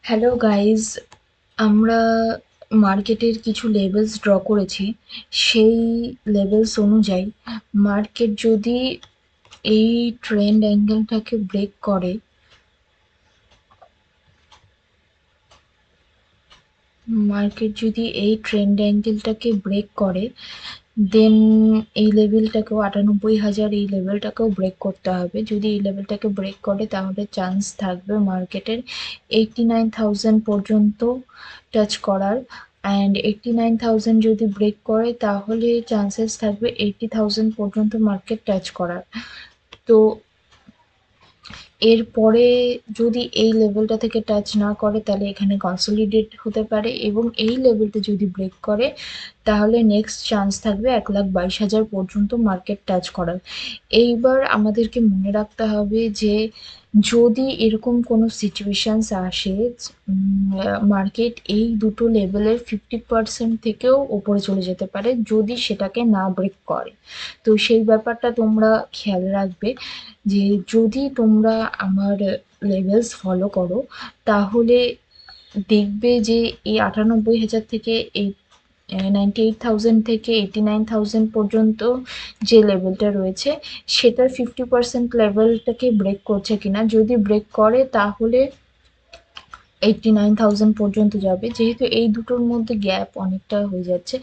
Hello guys, আমরা মার্কেটের কিছু লেভেলস ড্র করেছি। সেই লেভেলস অনুযায়ী মার্কেট যদি এই ট্রেন্ড অ্যাঙ্গেলটাকে ব্রেক করে, দেন এই লেভেলটাকেও ৯৮,০০০ এই লেভেলটাকেও ব্রেক করতে হবে। যদি এই লেভেলটাকে ব্রেক করে তাহলে চান্স থাকবে মার্কেটের 89,০০০ পর্যন্ত টাচ করার। অ্যান্ড 89,০০০ যদি ব্রেক করে তাহলে চান্সেস থাকবে 80,০০০ পর্যন্ত মার্কেট টাচ করার। তো এরপরে যদি এই লেভেলটা থেকে টাচ না করে তাহলে এখানে কনসলিডেট হতে পারে, এবং এই লেভেলটা যদি ব্রেক করে তাহলে নেক্সট চান্স থাকবে ১,২২,০০০ পর্যন্ত মার্কেট টাচ করার। এইবার আমাদেরকে মনে রাখতে হবে যে যদি এরকম কোনো সিচুয়েশানস আসে, মার্কেট এই দুটো লেভেলের 50% থেকেও ওপরে চলে যেতে পারে যদি সেটাকে না ব্রেক করে। তো সেই ব্যাপারটা তোমরা খেয়াল রাখবে যে যদি তোমরা আমার লেভেলস ফলো করো তাহলে দেখবে যে এই ৯৮,০০০ থেকে এই ৯৮,০০০ থেকে 89,০০০ পর্যন্ত যে লেভেলটা রয়েছে সেটার 50% লেভেলটাকে ব্রেক করছে কিনা। যদি ব্রেক করে তাহলে 89,০০০ পর্যন্ত যাবে। যেহেতু এই দুটোর মধ্যে গ্যাপ অনেকটা হয়ে যাচ্ছে,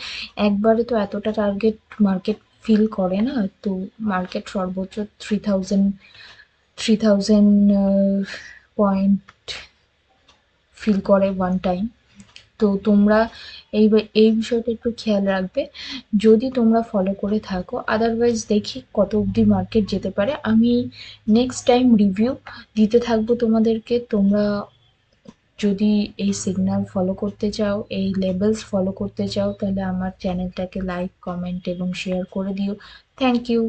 একবারে তো এতটা টার্গেট মার্কেট ফিল করে না। তো মার্কেট সর্বোচ্চ 3,000 পয়েন্ট ফিল করে ওয়ান টাইম। তো তোমরা এই বিষয়টা একটু খেয়াল রাখবে যদি তোমরা ফলো করে থাকো। আদারওয়াইজ দেখি কত অবধি মার্কেট যেতে পারে। আমি নেক্সট টাইম রিভিউ দিতে থাকবো তোমাদেরকে। তোমরা যদি এই সিগন্যাল ফলো করতে চাও, এই লেভেলস ফলো করতে চাও, তাহলে আমার চ্যানেলটাকে লাইক, কমেন্ট এবং শেয়ার করে দিও। Thank you.